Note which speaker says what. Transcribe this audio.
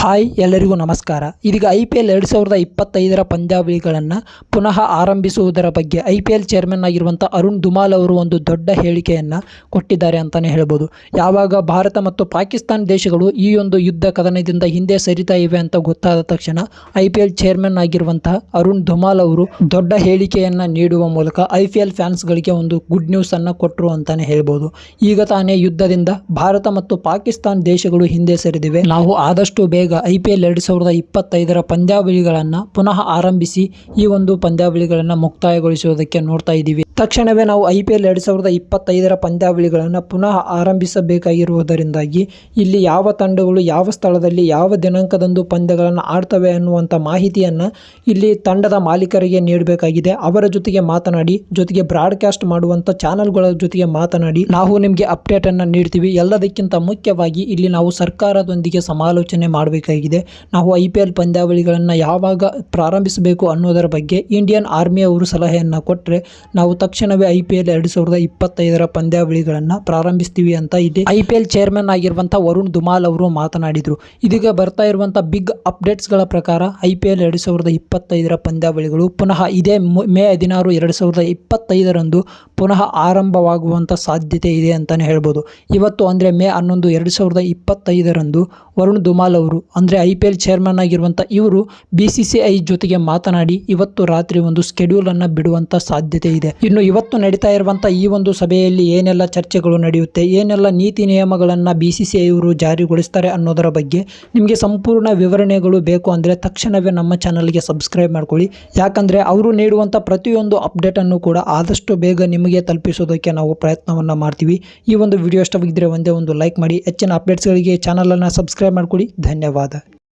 Speaker 1: Hi ಎಲ್ಲರಿಗೂ ನಮಸ್ಕಾರ. ಇದೀಗ IPL 2025ರ ಪಂದ್ಯಾವಳಿಗಳನ್ನು ಪುನಃ ಆರಂಭಿಸುವುದರ ಬಗ್ಗೆ IPL ಚೇರ್ಮನ್ ಆಗಿರುವಂಥ ಅರುಣ್ ಧುಮಾಲ್ ಅವರು ಒಂದು ದೊಡ್ಡ ಹೇಳಿಕೆಯನ್ನು ಕೊಟ್ಟಿದ್ದಾರೆ ಅಂತಲೇ ಹೇಳ್ಬೋದು. ಯಾವಾಗ ಭಾರತ ಮತ್ತು ಪಾಕಿಸ್ತಾನ ದೇಶಗಳು ಈ ಒಂದು ಯುದ್ಧ ಕದನದಿಂದ ಹಿಂದೆ ಸರಿತಾ ಇವೆ ಅಂತ ಗೊತ್ತಾದ ತಕ್ಷಣ IPL ಚೇರ್ಮನ್ ಆಗಿರುವಂತಹ ಅರುಣ್ ಧುಮಾಲ್ ಅವರು ದೊಡ್ಡ ಹೇಳಿಕೆಯನ್ನು ನೀಡುವ ಮೂಲಕ IPL ಫ್ಯಾನ್ಸ್ಗಳಿಗೆ ಒಂದು ಗುಡ್ ನ್ಯೂಸನ್ನು ಕೊಟ್ಟರು ಅಂತಲೇ ಹೇಳ್ಬೋದು. ಈಗ ತಾನೇ ಯುದ್ಧದಿಂದ ಭಾರತ ಮತ್ತು ಪಾಕಿಸ್ತಾನ ದೇಶಗಳು ಹಿಂದೆ ಸರಿದಿವೆ. ನಾವು ಆದಷ್ಟು ಬೇಗ IPL 2025ರ ಪಂದ್ಯಾವಳಿಗಳನ್ನು ಪುನಃ ಆರಂಭಿಸಿ ಈ ಒಂದು ಪಂದ್ಯಾವಳಿಗಳನ್ನು ಮುಕ್ತಾಯಗೊಳಿಸುವುದಕ್ಕೆ ನೋಡ್ತಾ ಇದ್ದೀವಿ. ತಕ್ಷಣವೇ ನಾವು IPL 2025ರ ಪಂದ್ಯಾವಳಿಗಳನ್ನು ಪುನಃ ಆರಂಭಿಸಬೇಕಾಗಿರುವುದರಿಂದಾಗಿ ಇಲ್ಲಿ ಯಾವ ತಂಡಗಳು ಯಾವ ಸ್ಥಳದಲ್ಲಿ ಯಾವ ದಿನಾಂಕದಂದು ಪಂದ್ಯಗಳನ್ನು ಆಡ್ತವೆ ಅನ್ನುವಂಥ ಮಾಹಿತಿಯನ್ನು ಇಲ್ಲಿ ತಂಡದ ಮಾಲೀಕರಿಗೆ ನೀಡಬೇಕಾಗಿದೆ. ಅವರ ಜೊತೆಗೆ ಮಾತನಾಡಿ, ಜೊತೆಗೆ ಬ್ರಾಡ್ಕಾಸ್ಟ್ ಮಾಡುವಂಥ ಚಾನಲ್ಗಳ ಜೊತೆಗೆ ಮಾತನಾಡಿ ನಾವು ನಿಮಗೆ ಅಪ್ಡೇಟನ್ನು ನೀಡ್ತೀವಿ. ಎಲ್ಲದಕ್ಕಿಂತ ಮುಖ್ಯವಾಗಿ ಇಲ್ಲಿ ನಾವು ಸರ್ಕಾರದೊಂದಿಗೆ ಸಮಾಲೋಚನೆ ಮಾಡಬೇಕಾಗಿದೆ. ನಾವು IPL ಪಂದ್ಯಾವಳಿಗಳನ್ನು ಯಾವಾಗ ಪ್ರಾರಂಭಿಸಬೇಕು ಅನ್ನೋದರ ಬಗ್ಗೆ ಇಂಡಿಯನ್ ಆರ್ಮಿ ಅವರು ಸಲಹೆಯನ್ನು ಕೊಟ್ಟರೆ ನಾವು ತಕ್ಷಣವೇ IPL 2025ರ ಪಂದ್ಯಾವಳಿಗಳನ್ನು ಪ್ರಾರಂಭಿಸ್ತೀವಿ ಅಂತ ಇಲ್ಲಿ IPL ಚೇರ್ಮನ್ ಆಗಿರುವಂಥ ವರುಣ್ ಧುಮಾಲ್ ಅವರು ಮಾತನಾಡಿದರು. ಇದೀಗ ಬರ್ತಾ ಇರುವಂಥ ಬಿಗ್ ಅಪ್ಡೇಟ್ಸ್ಗಳ ಪ್ರಕಾರ IPL 2025ರ ಪಂದ್ಯಾವಳಿಗಳು ಪುನಃ ಇದೇ ಮೇ 16, 2025ರಂದು ಪುನಃ ಆರಂಭವಾಗುವಂಥ ಸಾಧ್ಯತೆ ಇದೆ ಅಂತಲೇ ಹೇಳ್ಬೋದು. ಇವತ್ತು ಅಂದರೆ ಮೇ 11, 2025ರಂದು ವರುಣ್ ಧುಮಾಲ್ ಅವರು ಅಂದರೆ IPL ಚೇರ್ಮನ್ ಆಗಿರುವಂಥ ಇವರು BCCI ಜೊತೆಗೆ ಮಾತನಾಡಿ ಇವತ್ತು ರಾತ್ರಿ ಒಂದು ಸ್ಕೆಡ್ಯೂಲನ್ನು ಬಿಡುವಂಥ ಸಾಧ್ಯತೆ ಇದೆ. ಇನ್ನು ಇವತ್ತು ನಡೀತಾ ಇರುವಂಥ ಈ ಒಂದು ಸಭೆಯಲ್ಲಿ ಏನೆಲ್ಲ ಚರ್ಚೆಗಳು ನಡೆಯುತ್ತೆ, ಏನೆಲ್ಲ ನೀತಿ ನಿಯಮಗಳನ್ನು BCCI ಅವರು ಜಾರಿಗೊಳಿಸ್ತಾರೆ ಅನ್ನೋದರ ಬಗ್ಗೆ ನಿಮಗೆ ಸಂಪೂರ್ಣ ವಿವರಣೆಗಳು ಬೇಕು ಅಂದರೆ ತಕ್ಷಣವೇ ನಮ್ಮ ಚಾನಲ್ಗೆ ಸಬ್ಸ್ಕ್ರೈಬ್ ಮಾಡ್ಕೊಳ್ಳಿ. ಯಾಕಂದರೆ ಅವರು ನೀಡುವಂಥ ಪ್ರತಿಯೊಂದು ಅಪ್ಡೇಟನ್ನು ಕೂಡ ಆದಷ್ಟು ಬೇಗ ನಿಮಗೆ ತಲುಪಿಸೋದಕ್ಕೆ ನಾವು ಪ್ರಯತ್ನವನ್ನು ಮಾಡ್ತೀವಿ. ಈ ಒಂದು ವಿಡಿಯೋ ಇಷ್ಟವಾಗಿದ್ದರೆ ಒಂದೇ ಒಂದು ಲೈಕ್ ಮಾಡಿ. ಹೆಚ್ಚಿನ ಅಪ್ಡೇಟ್ಸ್ಗಳಿಗೆ ಚಾನಲನ್ನು ಸಬ್ಸ್ಕ್ರೈಬ್ ಮಾಡ್ಕೊಳ್ಳಿ. ಧನ್ಯವಾದ.